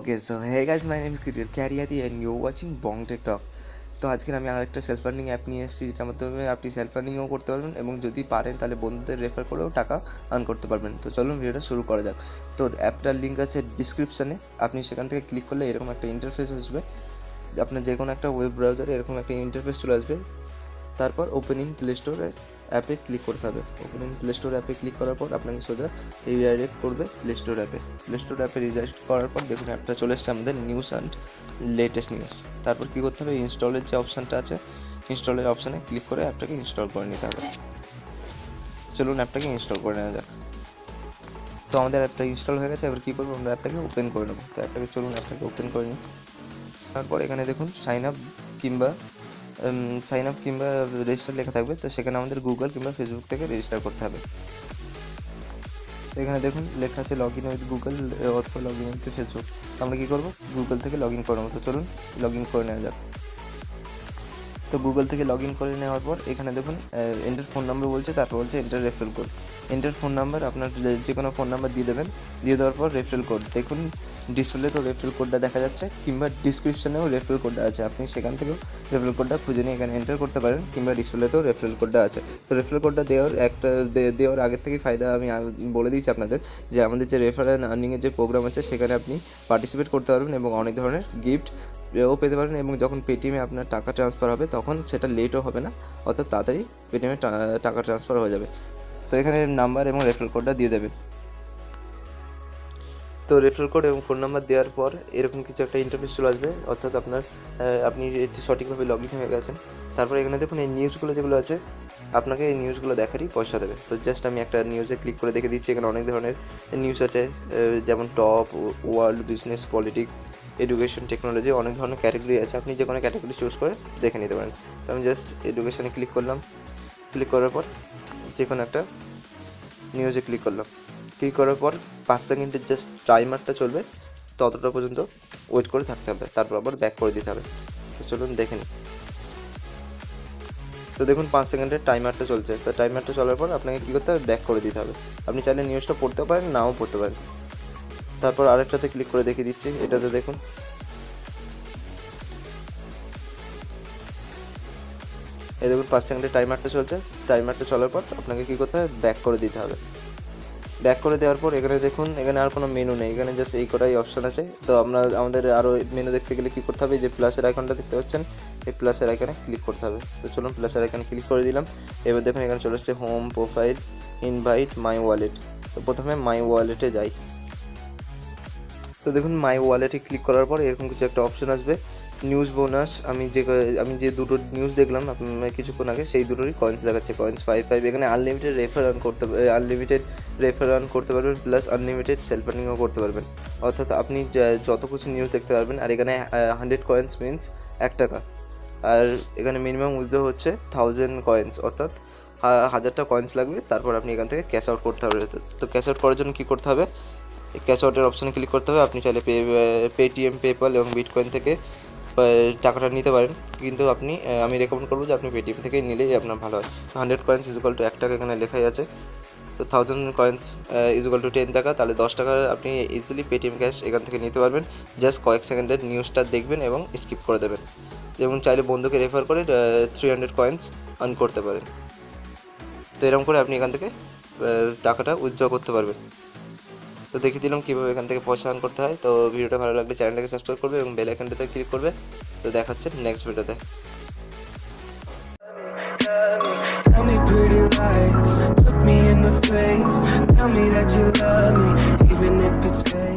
Okay so hey guys, my name is ক্যারিয়ারি and you watching Bong TechTalk. তো আজকে আমি আরেকটা সেলফ আর্নিং অ্যাপ নিয়ে এসেছি, যেটার মাধ্যমে আপনি সেলফ আর্নিংও করতে পারবেন এবং যদি পারেন তাহলে বন্ধুদের রেফার করেও টাকা আর্ন করতে পারবেন। তো চলুন ভিডিওটা শুরু করা যাক। তো অ্যাপটার লিঙ্ক আছে ডিসক্রিপশানে, আপনি সেখান থেকে ক্লিক করলে এরকম একটা ইন্টারফেস আসবে। আপনার যে কোনো একটা ওয়েব ব্রাউজারে এরকম একটা ইন্টারফেস চলে আসবে। তারপর ওপেন ইন প্লে স্টোরে অ্যাপে ক্লিক করতে হবে। ওপেন ইন প্লে স্টোর অ্যাপে ক্লিক করার পর আপনাকে সোজা রিডাইরেক্ট করবে প্লে স্টোর অ্যাপে। প্লে স্টোর অ্যাপে রিডাইরেক্ট করার পর দেখুন অ্যাপটা চলে এসছে আমাদের নিউজ অ্যান্ড লেটেস্ট নিউজ। তারপর কী করতে হবে, ইনস্টলের যে অপশানটা আছে ইনস্টলের অপশানে ক্লিক করে অ্যাপটাকে ইনস্টল করে নিতে হবে। চলুন অ্যাপটাকে ইনস্টল করে নেওয়া যাক। তো আমাদের অ্যাপটা ইনস্টল হয়ে গেছে, এবার কী করবো, আমরা অ্যাপটাকে ওপেন করে নেবো। তো অ্যাপটাকে ওপেন করে নিই। তারপর এখানে দেখুন সাইন আপ কিংবা রেজিস্টার লেখা থাকবে। তো সেখানে আমাদের গুগল কিংবা ফেসবুক থেকে রেজিস্টার করতে হবে। তো এখানে দেখুন লেখা আছে লগ ইন উইথ গুগল অথবা লগ ইন উইথ ফেসবুক। তো আমরা কী করবো, গুগল থেকে লগ ইন করে নেবো। তো চলুন লগ ইন করে নেওয়া যাক। তো গুগল থেকে লগ ইন করে নেওয়ার পর এখানে দেখুন এন্টার ফোন নাম্বার বলছে, তারপর বলছে enter referral code. Enter phone number, আপনার যে কোনো ফোন নাম্বার দিয়ে দেবেন। দিয়ে দেওয়ার পর রেফারেল কোড, দেখুন ডিসপ্লে তো রেফারেল কোডটা দেখা যাচ্ছে, কিংবা ডিসক্রিপশনেও রেফারেল কোডটা আছে। আপনি সেখান থেকেও রেফারেল কোডটা খুঁজে নিয়ে এখানে এন্টার করতে পারেন, কিংবা ডিসপ্লেতেও রেফারেল কোডটা আছে। তো রেফারেল কোডটা দেওয়ার আগের থেকেই ফায়দা আমি বলে দিয়েছি আপনাদের, যে আমাদের যে রেফারেল আর্নিংয়ের যে প্রোগ্রাম আছে সেখানে আপনি পার্টিসিপেট করতে পারবেন এবং অনেক ধরনের গিফট পেতে পারেন। এবং যখন পেটিএমে আপনার টাকা ট্রান্সফার হবে তখন সেটা লেটও হবে না, অর্থাৎ তাড়াতাড়ি পেটিএমে টাকা ট্রান্সফার হয়ে যাবে। তো এখানে নাম্বার এবং রেফারেল কোডটা দিয়ে দেবেন। তো রেফারেল কোড এবং ফোন নাম্বার দেওয়ার পর এরকম কিছু একটা ইন্টারফেস চলে আসবে, অর্থাৎ আপনি সঠিকভাবে লগ ইন হয়ে গেছেন। তারপর এখানে দেখুন এই নিউজগুলো যেগুলো আছে, আপনাকে এই নিউজগুলো দেখারই পয়সা দেবে। তো জাস্ট আমি একটা নিউজে ক্লিক করে দেখে দিচ্ছি। এখানে অনেক ধরনের নিউজ আছে, যেমন top, world, business, politics, education, technology, অনেক ধরনের ক্যাটাগরি আছে। আপনি যে কোনো ক্যাটাগরি চুজ করে দেখে নিতে পারেন। তো আমি জাস্ট এডুকেশনে ক্লিক করলাম। ক্লিক করার পর যে কোনো একটা নিউজে ক্লিক করলাম। ক্লিক করার পর 5 সেকেন্ডের জাস্ট টাইমারটা চলবে, ততটা পর্যন্ত ওয়েট করে থাকতে হবে, তারপর আবার ব্যাক করে দিতে হবে। তো চলুন দেখে নিই। তো দেখুন 5 সেকেন্ডের টাইমারটা চলছে। তো টাইমারটা চলার পর আপনাকে কী করতে হবে, ব্যাক করে দিতে হবে। আপনি চাইলে নিউজটা পড়তেও পারেন, নাও পড়তে পারেন। তারপর আরেকটাতে ক্লিক করে দেখিয়ে দিচ্ছি। এটাতে দেখুন এই দেখুন 5 সেকেন্ডের টাইমারটা চলছে। টাইমারটা চলার পর আপনাকে কী করতে হবে, ব্যাক করে দিতে হবে। ব্যাক করে দেওয়ার পর এখানে দেখুন, এখানে আর কোনো মেনু নেই, এখানে জাস্ট এই কটাই অপশান আছে। তো আমাদের আরও মেনু দেখতে গেলে কী করতে হবে, যে প্লাসের আইকনটা দেখতে পাচ্ছেন, এই প্লাসের আইকনে ক্লিক করতে হবে। তো চলুন প্লাসের আইকনে ক্লিক করে দিলাম। এবার দেখুন এখানে চলে আসছে home, profile, invite, my wallet. তো প্রথমে মাই ওয়ালেটে যাই। তো দেখুন মাই ওয়ালেটে ক্লিক করার পর এরকম কিছু একটা অপশন আসবে, নিউজ বোনাস। আমি যে দুটো নিউজ দেখলাম আপনার কিছুক্ষণ আগে, সেই দুটোরই কয়েন্স দেখাচ্ছে, কয়েন্স 5 এখানে আনলিমিটেড রেফার আর্ন করতে পারবেন, প্লাস আনলিমিটেড সেলফ আর্নিংও করতে পারবেন। অর্থাৎ আপনি যত কিছু নিউজ দেখতে পারবেন। আর এখানে 100 কয়েন্স মিনস 1 টাকা। আর এখানে মিনিমাম উইথড্র হচ্ছে 1000 কয়েন্স, অর্থাৎ 1000টা কয়েন্স লাগবে। তারপর আপনি এখান থেকে ক্যাশ আউট করতে হবে। তো ক্যাশ আউট করার জন্য কী করতে হবে, ক্যাশ আউটের অপশানে ক্লিক করতে হবে। আপনি চাইলে পেটিএম, পেপ্যাল এবং বিটকয়েন থেকে টাকাটা নিতে পারেন, কিন্তু আমি রেকমেন্ড করবো যে আপনি পেটিএম থেকে নিলেই আপনার ভালো হয়। তো 100 কয়েন্স ইজ ইকুয়াল টু 1 টাকা এখানে লেখাই আছে। তো 1000 কয়েন্স ইজ ইকুয়াল টু 10 টাকা, তাহলে 10 টাকা আপনি ইজিলি পেটিএম ক্যাশ এখান থেকে নিতে পারবেন। জাস্ট কয়েক সেকেন্ডের নিউজটা দেখবেন এবং স্কিপ করে দেবেন। এবং চাইলে বন্ধুকে রেফার করে 300 কয়েন্স আর্ন করতে পারেন। তো এরকম করে আপনি এখান থেকে টাকাটা উইথড্র করতে পারবেন। তো দেখিয়ে দিলাম কীভাবে এখান থেকে পয়সা আর্ন করতে হয়। তো ভিডিওটা ভালো লাগলে চ্যানেলটাকে সাবস্ক্রাইব করবে এবং বেল আইকনটাতে ক্লিক করবে। তো দেখা হচ্ছে নেক্সট ভিডিওতে। Tell me pretty lies, look me in the face, tell me that you love me, even if it's fake.